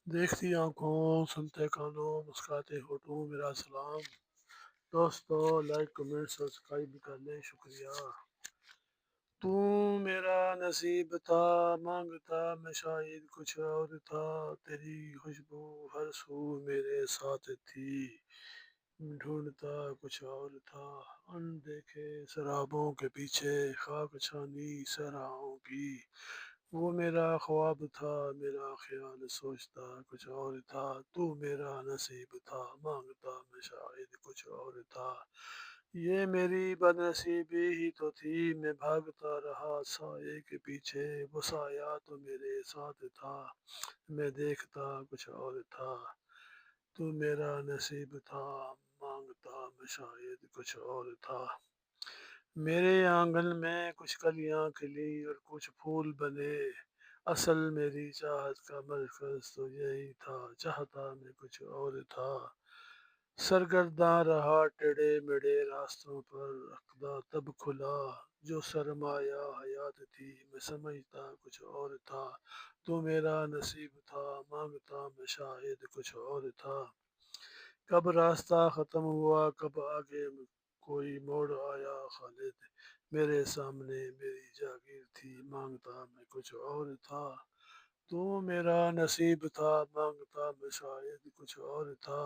دیکھتی آنکھوں، سنتے کانوں، مسکراتے ہونٹوں، میرا سلام۔ دوستو، لائک کمنٹ سبسکرائب کر لیں، شکریہ۔ تو میرا نصیب تھا، مانگتا میں شاید کچھ اور تھا، تیری خوشبو ہر سو میرے ساتھ تھی، ڈھونڈتا کچھ اور تھا، ان دیکھے شرابوں کے پیچھے خاک چھانی صحراؤں کی، وہ میرا خواب تھا، میرا خیال سوچتا کچھ اور تھا، تو میرا نصیب تھا، مانگتا میں شاید کچھ اور تھا، یہ میری بد نصیبی ہی تو تھی، میں بھاگتا رہا سائے کے پیچھے، وہ سایہ تو میرے ساتھ تھا، میں دیکھتا کچھ اور تھا، تو میرا نصیب تھا، مانگتا میں شاید کچھ اور تھا۔ میرے آنگن میں کچھ کلیاں کھلی اور کچھ پھول بنے، اصل میری چاہت کا مرکز تو یہی تھا، چاہتا میں کچھ اور تھا، سرگرداں رہا ٹیڑھے میڑھے راستوں پر، عقدہ تب کھلا جو سرمایہ حیات تھی، میں سمجھتا کچھ اور تھا، تو میرا نصیب تھا، مانگتا میں شاید کچھ اور تھا۔ کب راستہ ختم ہوا، کب آگے کوئی موڑ آیا خالد، میرے سامنے میری جاگیر تھی، مانگتا میں کچھ اور تھا، تو میرا نصیب تھا، مانگتا میں شاید کچھ اور تھا،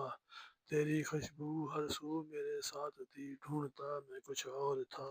تیری خوشبو ہر سو میرے ساتھ تھی، ڈھونڈتا میں کچھ اور تھا۔